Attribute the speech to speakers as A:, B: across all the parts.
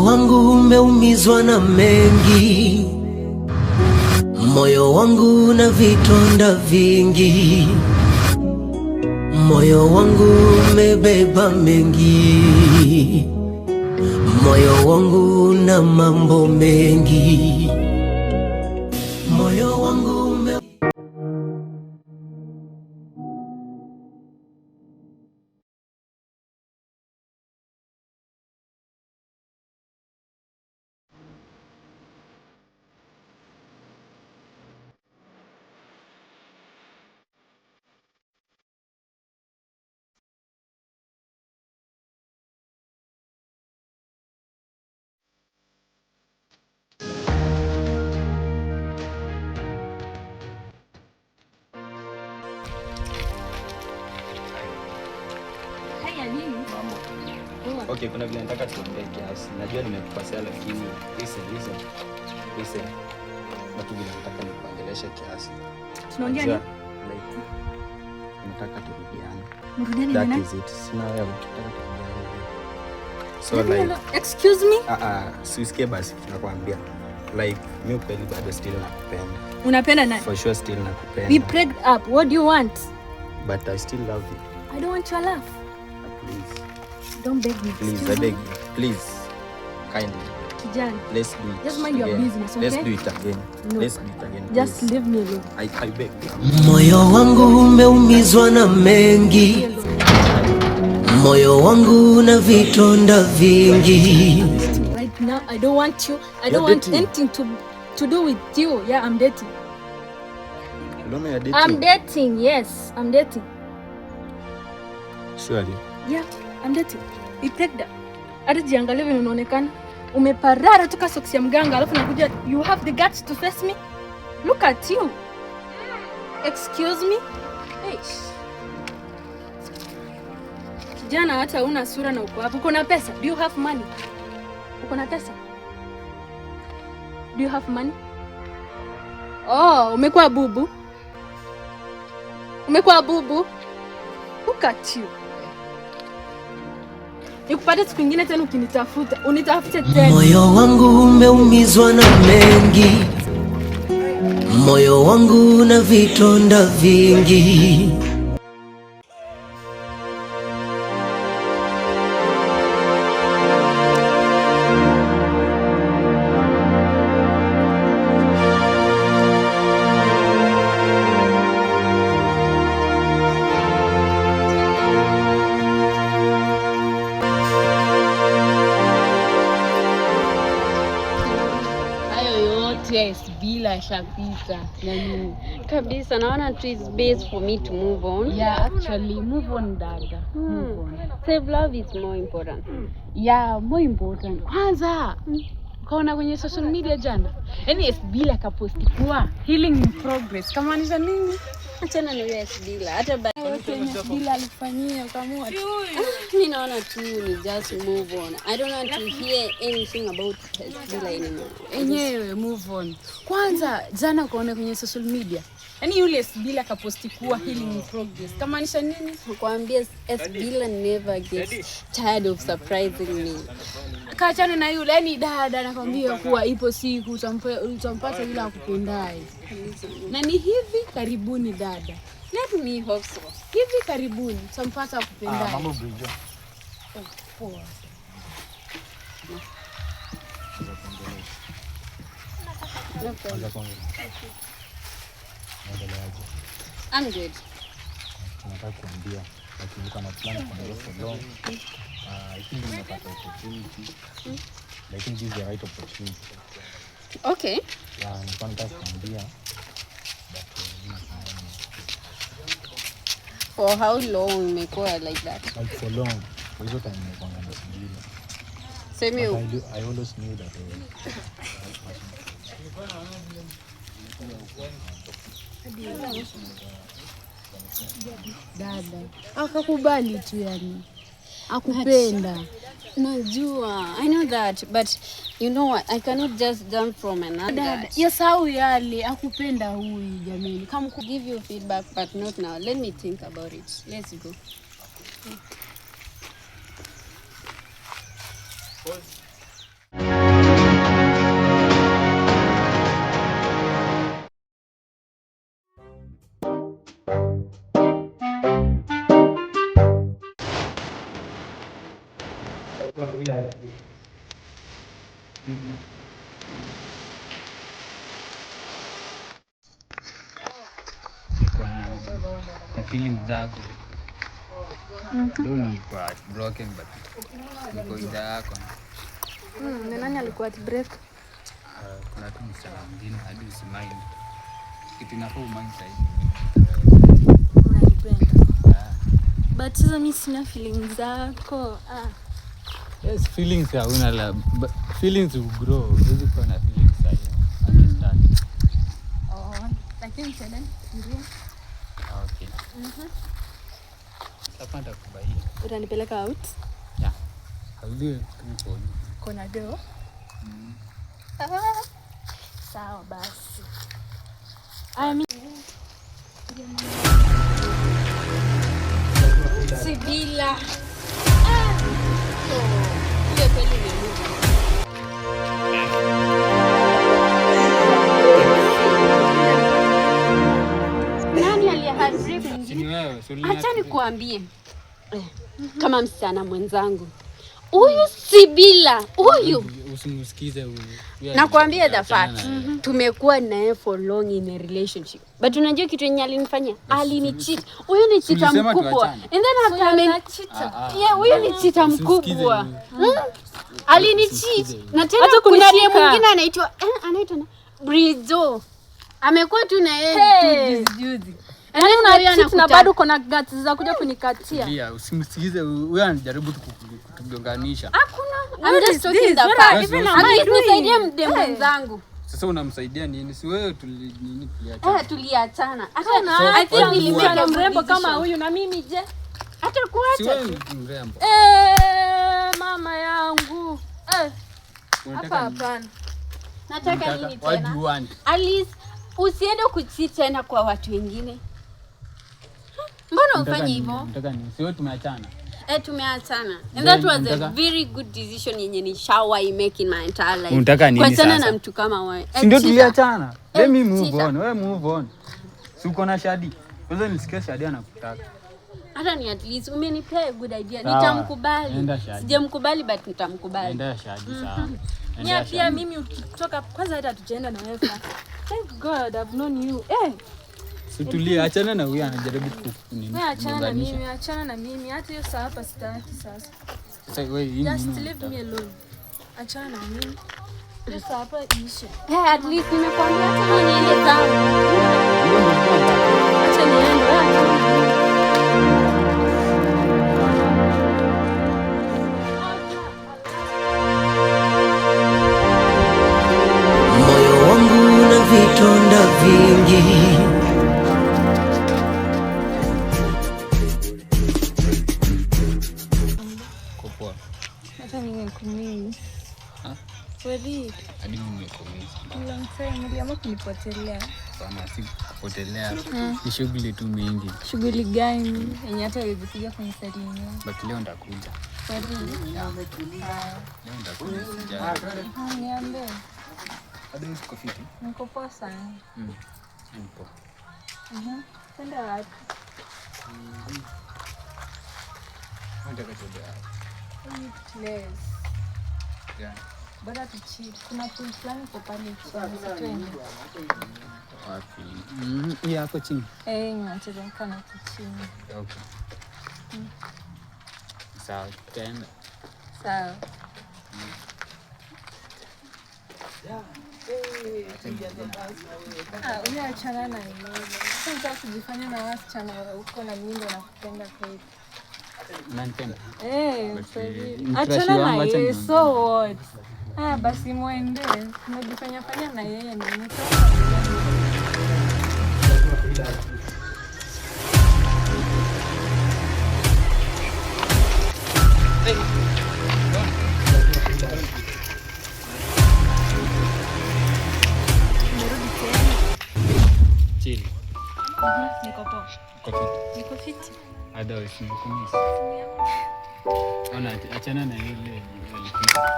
A: Moyo wangu umeumizwa na mengi, moyo wangu na vitonda vingi, moyo wangu umebeba mengi, moyo wangu na mambo mengi, moyo wangu
B: Okay, kuna vile nataka tuongee kiasi. Najua nimekukosea lakini listen. Watu vile nataka nikuongeleshe kiasi.
C: Tunaongea nini?
B: Like nataka turudiane.
C: Mrudiane
B: That
C: nini?
B: is it. Sina wewe nataka turudiane. So like
C: excuse me?
B: Sisikie basi tunakwambia. Like mimi kweli bado still nakupenda.
C: Unapenda nani?
B: For sure still nakupenda.
C: We prayed up. What do you want?
B: But I still love you.
C: I don't want your love.
B: Please.
C: Don't beg me.
B: Please, I beg you. Please. Kindly.
C: Kijana.
B: Let's do it.
C: Just mind your business, okay?
B: Let's do it again.
C: No.
B: Let's do it again.
C: Just
B: please.
C: leave me alone.
B: I beg you.
A: moyo wangu umeumizwa na mengi, moyo wangu na vitonda vingi.
C: Right now, I don't want you. I don't want anything to do with you. Yeah, I'm dating.
B: You don't know you're dating?
C: I'm dating. Yes, I'm dating.
B: Surely.
C: Yeah, I'm dating. We prayed up. Hata jiangalie vile unaonekana. Umeparara tuka socks ya mganga alafu nakuja you have the guts to face me? Look at you. Excuse me? Hey. Kijana hata una sura na uko hapo. Uko na pesa? Do you have money? Uko na pesa? Do you have money? Oh, umekuwa bubu. Umekuwa bubu. Look at you. Nikupate siku nyingine tena ukinitafuta. Unitafute tena.
A: Moyo wangu umeumizwa na mengi, moyo wangu na vitonda vingi.
D: Yes, bila shapita. Yani
E: kabisa naona tu is best for me to move on.
D: Yeah, actually move on dada. Move on.
E: Self love is more important.
D: Yeah, more important. Kwanza kaona kwenye social media jana. Yani yes, bila kaposti kwa healing in progress. Kama ni nini?
E: Achana ni yes bila. Hata
D: bila alifanyia kama
E: mimi naona tu ni just move on. I don't want to hear anything about bila anymore.
D: Enyewe move on. Kwanza jana kaona kwenye social media. Yani yule bila kaposti kuwa healing in progress. Kama ni nini?
E: Nakwambia bila never gets tired of surprising me.
D: Kaachana na yule, yani dada nakwambia kuwa ipo siku utampata yule akupendaye. Na ni hivi karibuni dada.
E: Let me hope so.
D: Hivi karibuni utampata akupendaye.
B: Mambo Bridget.
D: Poa.
E: I'm good.
B: Nataka kuambia lakini niko na plan kuongea for long. I think nimepata opportunity. I think this is the right opportunity.
E: Okay.
B: Yeah, nataka kuambia
E: For how long imekuwa like that?
B: like for long. For hizo time nimekuwa na sijui.
E: Same you.
B: I always knew that
D: Dada akakubali tu, yani akupenda.
E: Najua, I know that, but you know what, I cannot just jump from another guy.
D: Yasau yale akupenda huyu jamani.
E: Come give you feedback, but not now. Let me think about it. Let's go.
B: Na feelings zako. Don't nilikuwa broken but niko idha yako.
C: Ni nani alikuwa at break?
B: Kuna tu msichana mwingine hadi usimaini. Kitu inafaa umaini zaidi.
C: Unanipenda. But sasa mimi sina feelings zako.
B: Yes, feelings hauna la feelings will grow. Huwezi kuwa na feelings zaidi. Understand?
C: Lakini tena ndio.
B: Okay. Sasa nitakubaia.
C: Utanipeleka out?
B: Yeah. I'll do it for you.
C: Kona do? Sawa basi.
E: Sibila. Hiyo kweli ni Mungu. Nani aliyeharibu?
B: Ni wewe,
E: Acha nikuambie. Kama msichana mwenzangu. Huyu Sibila, huyu
B: usimsikize huyu.
E: nakwambia the fact. Tumekuwa naye for long in a relationship. But unajua kitu yenye alinifanyia? Alinicheat. Huyu ni cheater mkubwa. And then after huyu ni cheater mkubwa. Alinicheat. Na tena kuna dem mwingine anaitwa Brizo. Amekuwa tu na yeye juzi.
C: Na bado kuna guts za kuja kunikatia.
B: Ndio, usimsikize huyu anajaribu kutugonganisha.
E: Hakuna. I'm just talking the fact. Nisaidie mdem mwenzangu.
B: Sasa unamsaidia nini? Si wewe tuliachana.
E: Tuliachana.
C: I think nilimwona mrembo kama huyu na mimi je?
E: Hata kuacha.
B: Si wewe mrembo.
C: Mama yangu. Hapana.
E: Nataka nini tena?
B: What do you want?
E: Alice, usiende kucheat tena kwa watu wengine. Mbona ufanye hivyo?
B: Nataka nini? Si wewe tumeachana.
E: Tumeachana. And that was a very good decision yenye ni I make in my entire life.
B: Unataka nini sasa?
E: Kuachana na mtu kama wewe.
B: Si ndio tuliachana? Let me move on. Wewe move on. Si uko na Shadi. Kwanza nisikie Shadi anakutaka.
E: Hata ni at least umenipea a good idea. Nitamkubali. Sijamkubali but nitamkubali.
B: Nenda Shadi sawa.
C: Nya pia mimi ukitoka kwanza hata tujaenda na wewe. Thank God I've known you.
B: Situlia, achana na huyu anajaribu kukunini.
C: Wewe achana na mimi. Hata hiyo saa hapa sitaki sasa.
B: Sasa wewe hii
C: just leave me alone. Achana na mimi. Hiyo saa hapa iishe.
E: At least nimekwambia hata niende zangu.
C: Acha niende.
A: Moyo wangu una vitonda vingi.
B: Kopoa.
C: Hata nimekumiss. Kweli?
B: Hadi nimekumiss.
C: Long time uliamua kunipotelea.
B: Sana si kupotelea. Ni shughuli tu mingi.
C: Shughuli gani? Yenye hata huwezi kuja kunisalimia.
B: But leo ndakuja.
C: Kweli?
B: Leo ndakuja.
C: Niambie.
B: Hadi uko fiti?
C: Niko poa sana.
B: Nipo.
C: Kwenda wapi?
B: Nataka tuende wapi?
C: Place.
B: Yeah.
C: Bora tuchill. Kuna pool fulani kwa pale chini. Twende.
B: Wapi? Hii hapo chini.
C: Ninacheza kana chini.
B: Okay. Sawa, tena.
C: Sawa. Unaachana na mimi. Sasa kujifanya na wasichana huko na mimi ndo nakupenda kweli.
B: Unanipenda?
C: Achana na yeye, so what? Basi muende. Unajifanya fanya na yeye ni mtu.
B: Chini.
C: Niko poa. Niko fiti.
B: Otherwise nimekumiss. Ona achana na yule alipita.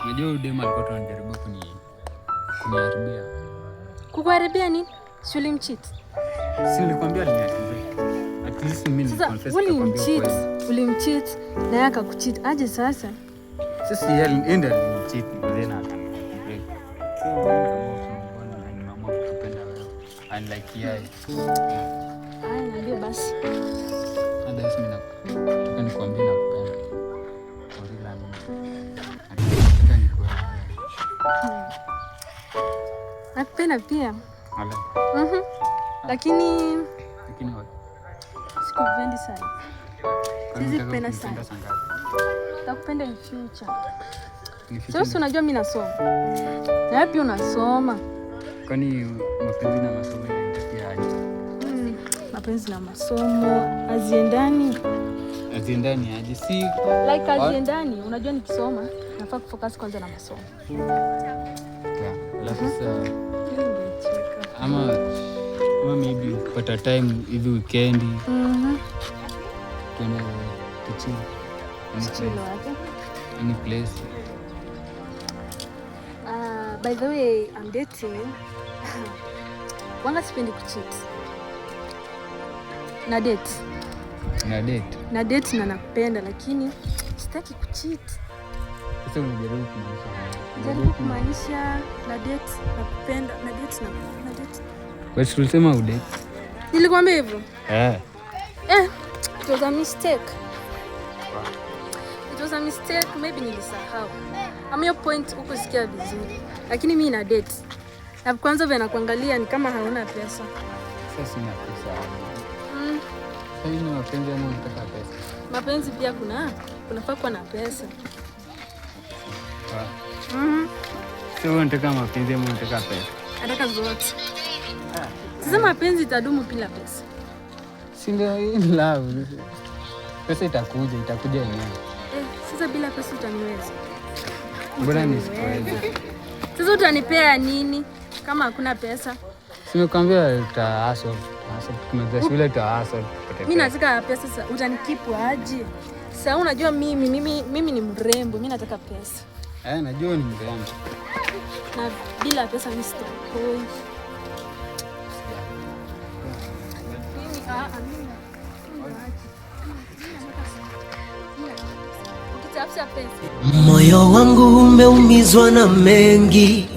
B: Unajua udem alikuwa anajaribu kuniharibia.
C: Kukuharibia nini? Si ulimcheat?
B: Si nilikwambia aliniharibia. At least mimi ni confess
C: kwa kwambia. Ulimcheat na yeye akakucheat. Aje sasa?
B: Sisi yeye ndio cheat tena break. So kama ni mama kupenda wewe unlike yeye.
C: Niambie basi.
B: Ndio mimi nataka nikwambie nakupenda. Orila mimi. Nataka nikuwe.
C: Nakupenda pia.
B: Ala.
C: Lakini
B: wapi?
C: Sikupendi sana. Siwezi kupenda sana. Nakupenda in future. Sasa unajua mimi nasoma. Na wapi unasoma?
B: Kwani mapenzi na masomo yanaendelea aje?
C: Mapenzi na masomo haziendani.
B: Haziendani aje? Si
C: like haziendani. Unajua nikisoma nafaa kufocus kwanza na masomo.
B: Alafu sasa ama maybe kupata time hivi weekend. Tuende kuchill. Any place.
C: By the way, I'm dating. Wanga sipendi kucheat. Na date na nakupenda lakini sitaki kucheat.
B: Sasa unajaribu kumaanisha.
C: Jaribu kumaanisha na date nakupenda, na date.
B: Wewe ulisema udate.
C: Nilikwambia hivyo?
B: It
C: was a mistake. It was a mistake, maybe nilisahau. Hiyo point ukusikia vizuri. Lakini mimi na date. Na kwanza vile nakuangalia ni kama hauna pesa.
B: Sasa sina pesa. Sasa ni mapenzi ama unataka pesa?
C: Mapenzi pia kunafaa kuwa na pesa.
B: Sio unataka mapenzi ama unataka pesa?
C: Nataka zote. Sasa mapenzi itadumu bila pesa.
B: Si ndio in love. Pesa itakuja yenyewe.
C: Sasa bila pesa utaniweza?
B: Mbona nisiweze?
C: Sasa utanipea nini kama hakuna pesa?
B: Simekwambia utahustle. Tukimaliza shule utahustle.
C: Mimi nataka pesa sasa. Utanikipu aje? Sasa unajua mimi ni mrembo, mimi nataka pesa.
B: Najua ni mrembo.
C: Na bila pesa mimi sitoi.
A: Moyo wangu umeumizwa na mengi,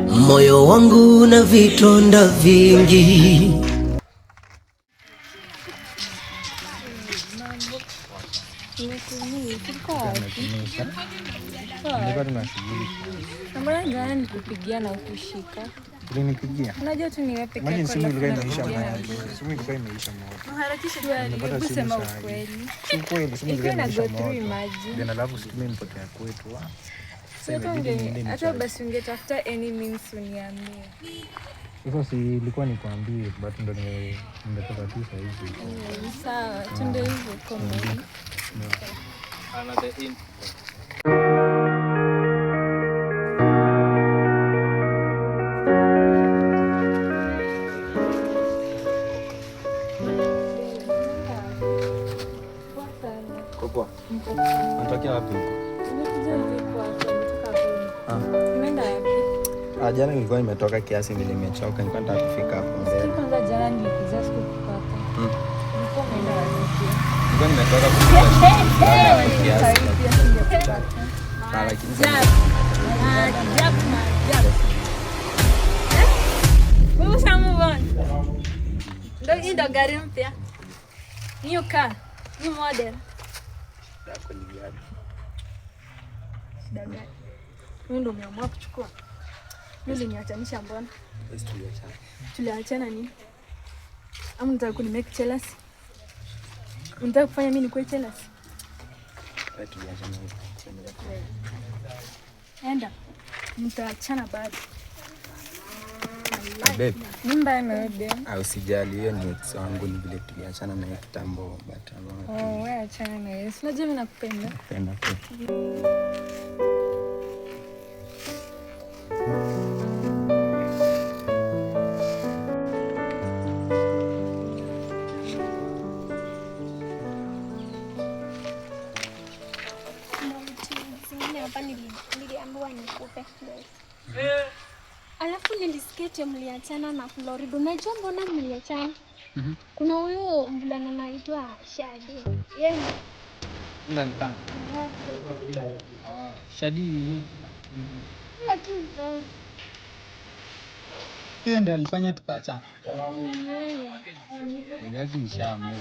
A: moyo wangu na vitonda vingi.
C: Nikupigia na ukushika.
B: Ulinipigia?
C: Unajua tu ni wewe pekee yako.
B: Simu ilikuwa imeisha moto. Simu ilikuwa imeisha moto.
C: Harakisha tu kusema ukweli.
B: Si kweli, simu ilikuwa imeisha moto.
C: Then
B: alafu simu imepotea kwetu.
C: Hata basi ungetafuta any means uniambie.
B: Sasa si ilikuwa nikwambie but ndo nimetoka tu sasa hivi.
C: Sawa, tunde hivyo komeni. Another in.
B: Unatokea wapi huko?
F: Jana nilikuwa nimetoka kiasi vile nimechoka, nilikuwa nataka kufika hapo mbele.
C: Kwanza jana nilikuja sikupata. Nilikuwa naenda wapi?
F: Nilikuwa nimetoka kufika kiasi. Lakini
C: wewe usamubona. Ndio gari mpya. New car, new model.
F: yako ni gani?
C: Shida gani? Wewe ndio umeamua kuchukua. Mimi uliniachanisha mbona?
F: Basi tuliachana.
C: Tuliachana nini? Ama unataka kunimake jealous? Unataka kufanya mimi nikuwe jealous?
F: Basi tuliachana.
C: Enda. Mtaachana bado.
F: Babe.
C: Mimba imerudi.
F: Usijali, hiyo ni ex wangu, ni vile tuliachana na yeye kitambo but
C: wewe achana na yeye. Unajua mimi nakupenda.
F: Napenda tu.
G: Niliambiwa nikupe. Alafu nilisikia mliachana na Florida. Unajua mbona mliachana? Kuna huyo mvulana anaitwa Shadi. Yeye
B: Nanta. Shadi. Hiyo ndio alifanya tukachana. Ngazi ishamu.